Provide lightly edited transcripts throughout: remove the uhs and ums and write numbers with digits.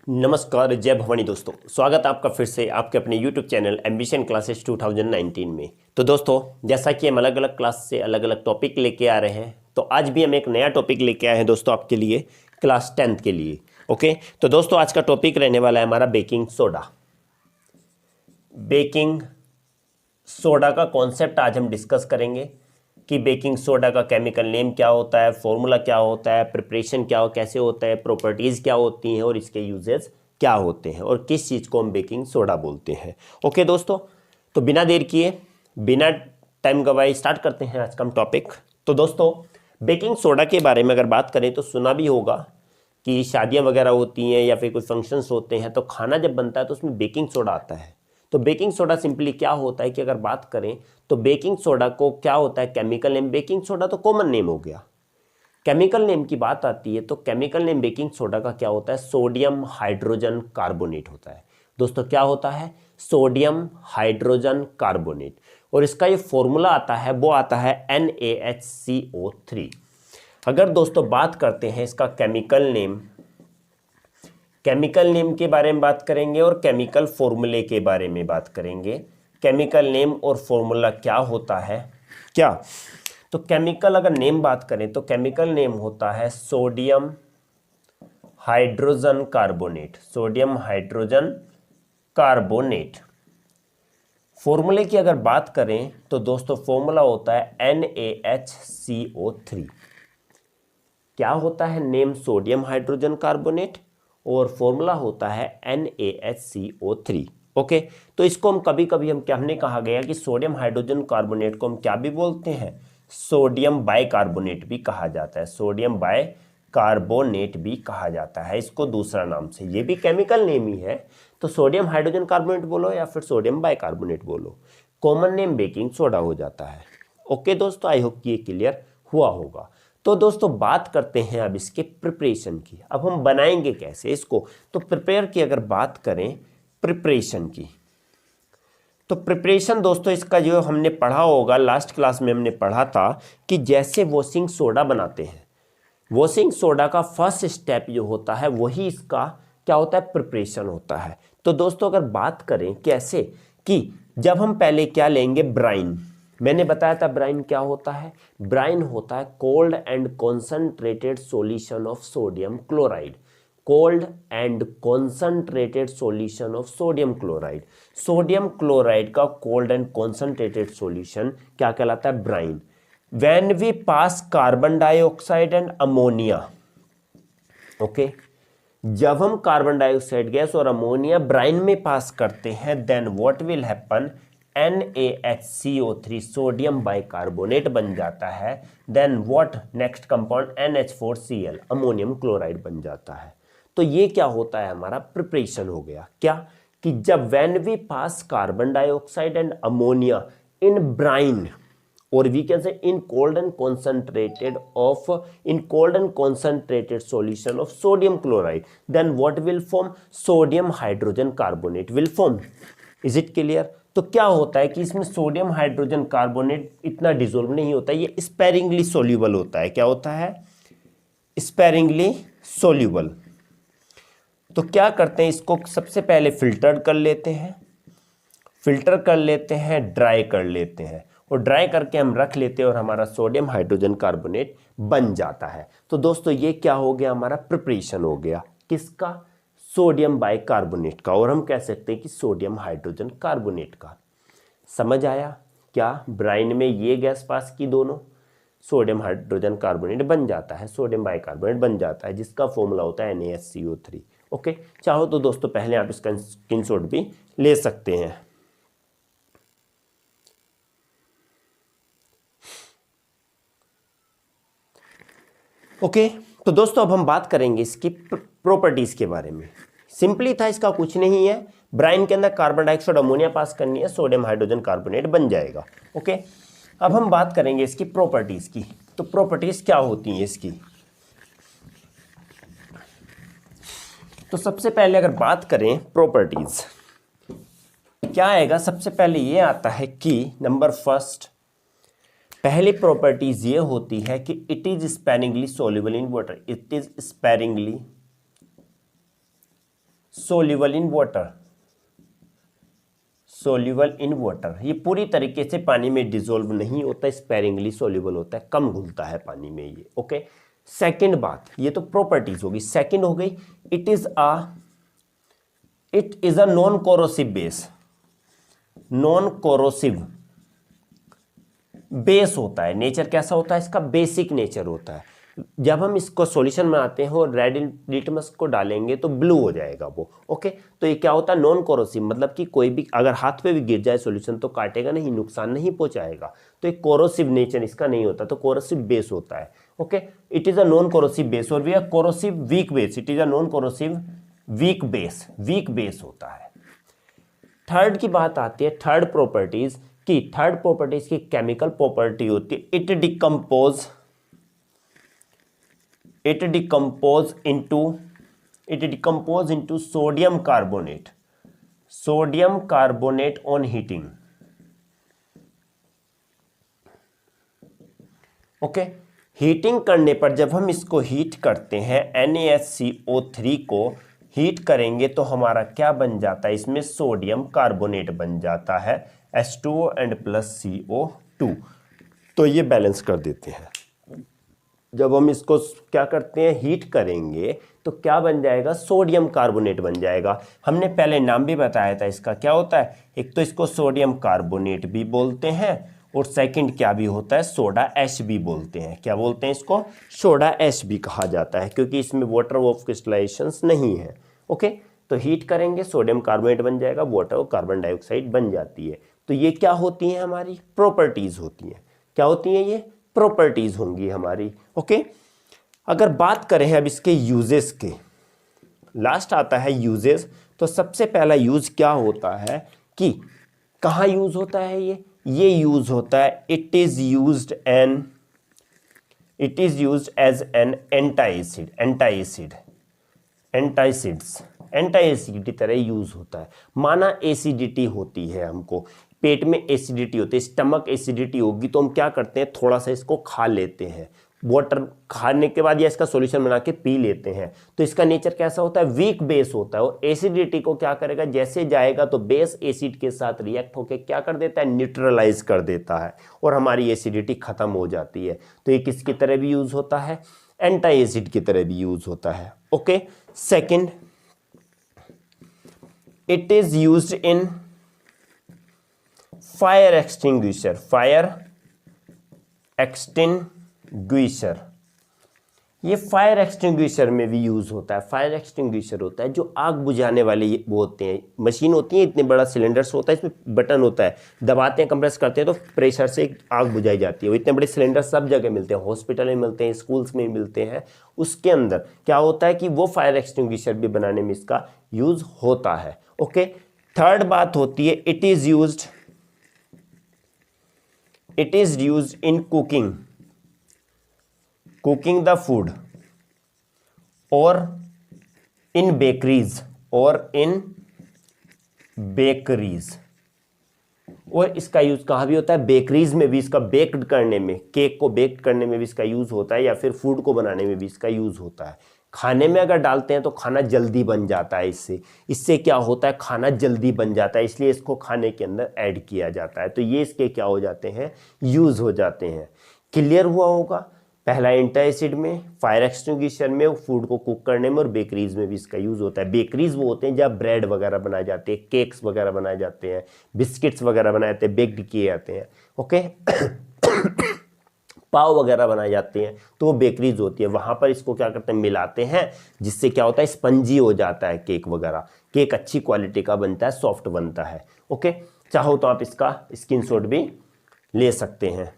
नमस्कार, जय भवानी दोस्तों। स्वागत है आपका फिर से आपके अपने YouTube चैनल एम्बिशन क्लासेस 2019 में। तो दोस्तों, जैसा कि हम अलग अलग क्लास से अलग अलग टॉपिक लेके आ रहे हैं, तो आज भी हम एक नया टॉपिक लेके आए हैं दोस्तों आपके लिए, क्लास 10th के लिए। ओके, तो दोस्तों आज का टॉपिक रहने वाला है हमारा बेकिंग सोडा। बेकिंग सोडा का कॉन्सेप्ट आज हम डिस्कस करेंगे कि बेकिंग सोडा का केमिकल नेम क्या होता है, फॉर्मूला क्या होता है, प्रिपरेशन क्या कैसे होता है, प्रॉपर्टीज़ क्या होती हैं और इसके यूजेस क्या होते हैं और किस चीज़ को हम बेकिंग सोडा बोलते हैं। ओके दोस्तों, तो बिना देर किए, बिना टाइम गवाए स्टार्ट करते हैं आज का हम टॉपिक। तो दोस्तों, बेकिंग सोडा के बारे में अगर बात करें तो सुना भी होगा कि शादियाँ वगैरह होती हैं या फिर कोई फंक्शंस होते हैं तो खाना जब बनता है तो उसमें बेकिंग सोडा आता है। तो बेकिंग सोडा सिंपली क्या होता है कि अगर बात करें तो बेकिंग सोडा को क्या होता है, केमिकल नेम बेकिंग सोडा तो कॉमन नेम हो गया। केमिकल नेम की बात आती है तो केमिकल नेम बेकिंग सोडा का क्या होता है, सोडियम हाइड्रोजन कार्बोनेट होता है। दोस्तों क्या होता है, सोडियम हाइड्रोजन कार्बोनेट, और इसका ये फॉर्मूला आता है वो आता है NaHCO3। अगर दोस्तों बात करते हैं इसका केमिकल नेम के बारे में बात करेंगे और केमिकल फॉर्मूले के बारे में बात करेंगे। केमिकल नेम और फॉर्मूला क्या होता है क्या, तो केमिकल अगर नेम बात करें तो केमिकल नेम होता है sodium hydrogen carbonate. Sodium hydrogen carbonate. फॉर्मूले की अगर बात करें तो दोस्तों फॉर्मूला होता है NaHCO3। क्या होता है नेम, सोडियम हाइड्रोजन कार्बोनेट, और फॉर्मूला होता है NaHCO3। ओके, तो इसको हम कभी कभी हमने कहा गया कि सोडियम हाइड्रोजन कार्बोनेट को हम क्या भी बोलते हैं, सोडियम बाइकार्बोनेट भी कहा जाता है। सोडियम बाइकार्बोनेट भी कहा जाता है इसको दूसरा नाम से, ये भी केमिकल नेम ही है। तो सोडियम हाइड्रोजन कार्बोनेट बोलो या फिर सोडियम बाइकार्बोनेट बोलो, कॉमन नेम बेकिंग सोडा हो जाता है। ओके दोस्तों, आई होप कि ये क्लियर हुआ होगा। तो दोस्तों बात करते हैं अब इसके प्रिपरेशन की। अब हम बनाएंगे कैसे इसको, तो प्रिपेयर की अगर बात करें प्रिपरेशन की, तो प्रिपरेशन दोस्तों इसका जो हमने पढ़ा होगा, लास्ट क्लास में हमने पढ़ा था कि जैसे वॉशिंग सोडा बनाते हैं, वॉशिंग सोडा का फर्स्ट स्टेप जो होता है वही इसका क्या होता है, प्रिपरेशन होता है। तो दोस्तों अगर बात करें कैसे, कि जब हम पहले क्या लेंगे, ब्राइन। मैंने बताया था ब्राइन क्या होता है, ब्राइन होता है cold and concentrated solution of sodium chloride. Cold and concentrated solution of sodium chloride. Sodium chloride का कोल्ड एंड कॉन्सनट्रेटेड सॉल्यूशन क्या कहलाता है, brine. When we pass carbon dioxide and ammonia, okay, जब हम कार्बन डाइऑक्साइड गैस और ammonia brine में pass करते हैं, then what will happen, NaHCO3 sodium bicarbonate बन जाता है। Then what next compound NH4Cl ammonium chloride बन जाता है। तो ये क्या होता है, हमारा प्रिपरेशन हो गया। क्या कि जब when we pass carbon dioxide and ammonia in brine, or we can say in cold and concentrated solution of sodium chloride, then what will form, sodium hydrogen carbonate will form। is it clear? तो क्या होता है कि इसमें sodium hydrogen carbonate इतना dissolve नहीं होता, ये स्पेरिंगली सोल्यूबल होता है। क्या होता है, स्पेरिंगली सोल्यूबल। तो क्या करते हैं, इसको सबसे पहले फिल्टर कर लेते हैं, ड्राई कर लेते हैं, और ड्राई करके हम रख लेते हैं और हमारा सोडियम हाइड्रोजन कार्बोनेट बन जाता है। तो दोस्तों ये क्या हो गया, हमारा प्रिपरेशन हो गया किसका, सोडियम बाइकार्बोनेट का, और हम कह सकते हैं कि सोडियम हाइड्रोजन कार्बोनेट का। समझ आया क्या, ब्राइन में ये गैस पास की दोनों, सोडियम हाइड्रोजन कार्बोनेट बन जाता है, सोडियम बाइकार्बोनेट बन जाता है, जिसका फॉर्मूला होता है NaHCO3। ओके, चाहो तो दोस्तों पहले आप इसका स्क्रीनशॉट भी ले सकते हैं। ओके, तो दोस्तों अब हम बात करेंगे इसकी प्रॉपर्टीज के बारे में। सिंपली था, इसका कुछ नहीं है, ब्राइन के अंदर कार्बन डाइऑक्साइड अमोनिया पास करनी है, सोडियम हाइड्रोजन कार्बोनेट बन जाएगा। ओके, अब हम बात करेंगे इसकी प्रॉपर्टीज की। तो प्रॉपर्टीज क्या होती हैं इसकी, तो सबसे पहले अगर बात करें प्रॉपर्टीज क्या आएगा, सबसे पहले ये आता है कि नंबर फर्स्ट, पहली प्रॉपर्टीज ये होती है कि it is sparingly soluble in water. It is sparingly soluble in water, soluble in water, ये पूरी तरीके से पानी में डिसॉल्व नहीं होता, स्पेरिंगली सोल्यूबल होता है, कम घुलता है पानी में ये। ओके, सेकंड बात, ये तो प्रॉपर्टीज होगी। सेकंड हो गई, it is a non corrosive base, non corrosive base होता है। नेचर कैसा होता है इसका? बेसिक नेचर होता है। जब हम इसको सॉल्यूशन में आते हैं और रेड लिटमस को डालेंगे तो ब्लू हो जाएगा वो। ओके, तो ये क्या होता है? नॉन कोरोसिव, मतलब कि कोई भी अगर हाथ पे भी गिर जाए सॉल्यूशन तो काटेगा नहीं, नुकसान नहीं पहुंचाएगा। तो एक कोरोसिव नेचर इसका नहीं होता, तो कोरोसिव बेस होता है। Okay, it is a non corrosive base और we are corrosive weak base, it is a non corrosive weak base, weak base होता है। थर्ड की बात आती है, थर्ड प्रॉपर्टीज की। थर्ड प्रॉपर्टीज की केमिकल प्रॉपर्टी होती है, it decompose into sodium carbonate, sodium carbonate on heating. Okay, heating करने पर जब हम इसको हीट करते हैं NaHCO3 को हीट करेंगे तो हमारा क्या बन जाता है? इसमें सोडियम कार्बोनेट बन जाता है, H2O एंड प्लस CO2। तो ये बैलेंस कर देते हैं। जब हम इसको क्या करते हैं? हीट करेंगे तो क्या बन जाएगा? सोडियम कार्बोनेट बन जाएगा। हमने पहले नाम भी बताया था इसका, क्या होता है? एक तो इसको सोडियम कार्बोनेट भी बोलते हैं और सेकंड क्या भी होता है? सोडा ऐश भी बोलते हैं। क्या बोलते हैं इसको? सोडा ऐश भी कहा जाता है, क्योंकि इसमें वाटर ऑफ क्रिस्टलाइजेशंस नहीं है। ओके, तो हीट करेंगे सोडियम कार्बोनेट बन जाएगा, वाटर और कार्बन डाइऑक्साइड बन जाती है। तो ये क्या होती हैं? हमारी प्रॉपर्टीज होती हैं। क्या होती हैं ये? प्रॉपर्टीज होंगी हमारी। ओके, अगर बात करें अब इसके यूजेस के, लास्ट आता है यूजेस। तो सबसे पहला यूज क्या होता है कि कहाँ यूज होता है? ये यूज होता है, it is used as an antacid की तरह यूज होता है। माना एसिडिटी होती है, हमको पेट में एसिडिटी होती है, स्टमक एसिडिटी होगी, तो हम क्या करते हैं? थोड़ा सा इसको खा लेते हैं, वाटर खाने के बाद या इसका सॉल्यूशन बना के पी लेते हैं। तो इसका नेचर कैसा होता है? वीक बेस होता है। और एसिडिटी को क्या करेगा? जैसे जाएगा तो बेस एसिड के साथ रिएक्ट होकर क्या कर देता है? न्यूट्रलाइज कर देता है और हमारी एसिडिटी खत्म हो जाती है। तो ये किसकी तरह भी यूज होता है? एंटी एसिड की तरह भी यूज होता है। Okay, second, it is used in fire extinguisher, ये फायर एक्सटिंग्विशर में भी यूज होता है। फायर एक्सटिंग्विशर होता है जो आग बुझाने वाले वो होते हैं, मशीन होती है, इतने बड़ा सिलेंडर्स होता है, इसमें बटन होता है, दबाते हैं, कंप्रेस करते हैं तो प्रेशर से आग बुझाई जाती है। वो इतने बड़े सिलेंडर सब जगह मिलते हैं, हॉस्पिटल में मिलते हैं, स्कूल्स में मिलते हैं। उसके अंदर क्या होता है कि वो फायर एक्सटिंग्विशर भी बनाने में इसका यूज होता है। ओके, थर्ड बात होती है, it is used in cooking the food और इन बेकरीज, और इसका यूज कहाँ भी होता है? बेकरीज में भी इसका बेक्ड करने में, केक को बेक करने में भी इसका यूज होता है, या फिर फूड को बनाने में भी इसका यूज होता है। खाने में अगर डालते हैं तो खाना जल्दी बन जाता है, इससे क्या होता है? खाना जल्दी बन जाता है, इसलिए इसको खाने के अंदर ऐड किया जाता है। तो ये इसके क्या हो जाते हैं? यूज हो जाते हैं। क्लियर हुआ होगा? पहला एंटाइसिड में, फायर एक्सटिंग्विशर में, फूड को कुक करने में, और बेकरीज में भी इसका यूज होता है। बेकरीज वो होते हैं जहाँ ब्रेड वगैरह बनाए जाते हैं, केक्स वगैरह बनाए जाते हैं, बिस्किट्स वगैरह बनाए जाते हैं, बेक्ड किए जाते हैं। ओके, पाव वगैरह बनाए जाते हैं, तो वो बेकरीज होती है। वहाँ पर इसको क्या करते हैं? मिलाते हैं, जिससे क्या होता है? स्पंजी हो जाता है केक वगैरह, केक अच्छी क्वालिटी का बनता है, सॉफ्ट बनता है। ओके, चाहो तो आप इसका स्क्रीनशॉट भी ले सकते हैं।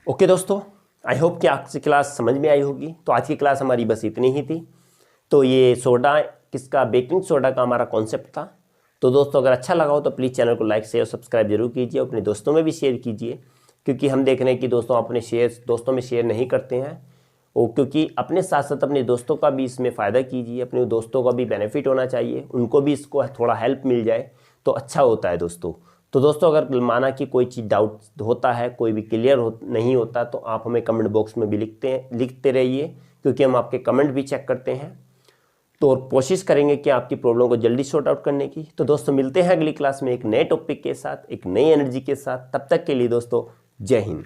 ओके दोस्तों, आई होप कि आज की क्लास समझ में आई होगी। तो आज की क्लास हमारी बस इतनी ही थी। तो ये सोडा किसका, बेकिंग सोडा का हमारा कॉन्सेप्ट था। तो दोस्तों अगर अच्छा लगा हो तो प्लीज़ चैनल को लाइक शेयर सब्सक्राइब जरूर कीजिए, अपने दोस्तों में भी शेयर कीजिए, क्योंकि हम देख रहे हैं कि दोस्तों अपने दोस्तों में शेयर नहीं करते हैं। और क्योंकि अपने साथ साथ अपने दोस्तों का भी इसमें फ़ायदा कीजिए, अपने दोस्तों का भी बेनिफिट होना चाहिए, उनको भी इसको थोड़ा हेल्प मिल जाए तो अच्छा होता है दोस्तों। तो दोस्तों अगर माना कि कोई चीज़ डाउट होता है, कोई भी क्लियर नहीं होता, तो आप हमें कमेंट बॉक्स में भी लिखते रहिए, क्योंकि हम आपके कमेंट भी चेक करते हैं। तो और कोशिश करेंगे कि आपकी प्रॉब्लम को जल्दी सॉर्ट आउट करने की। तो दोस्तों मिलते हैं अगली क्लास में एक नए टॉपिक के साथ, एक नई एनर्जी के साथ। तब तक के लिए दोस्तों जय हिंद।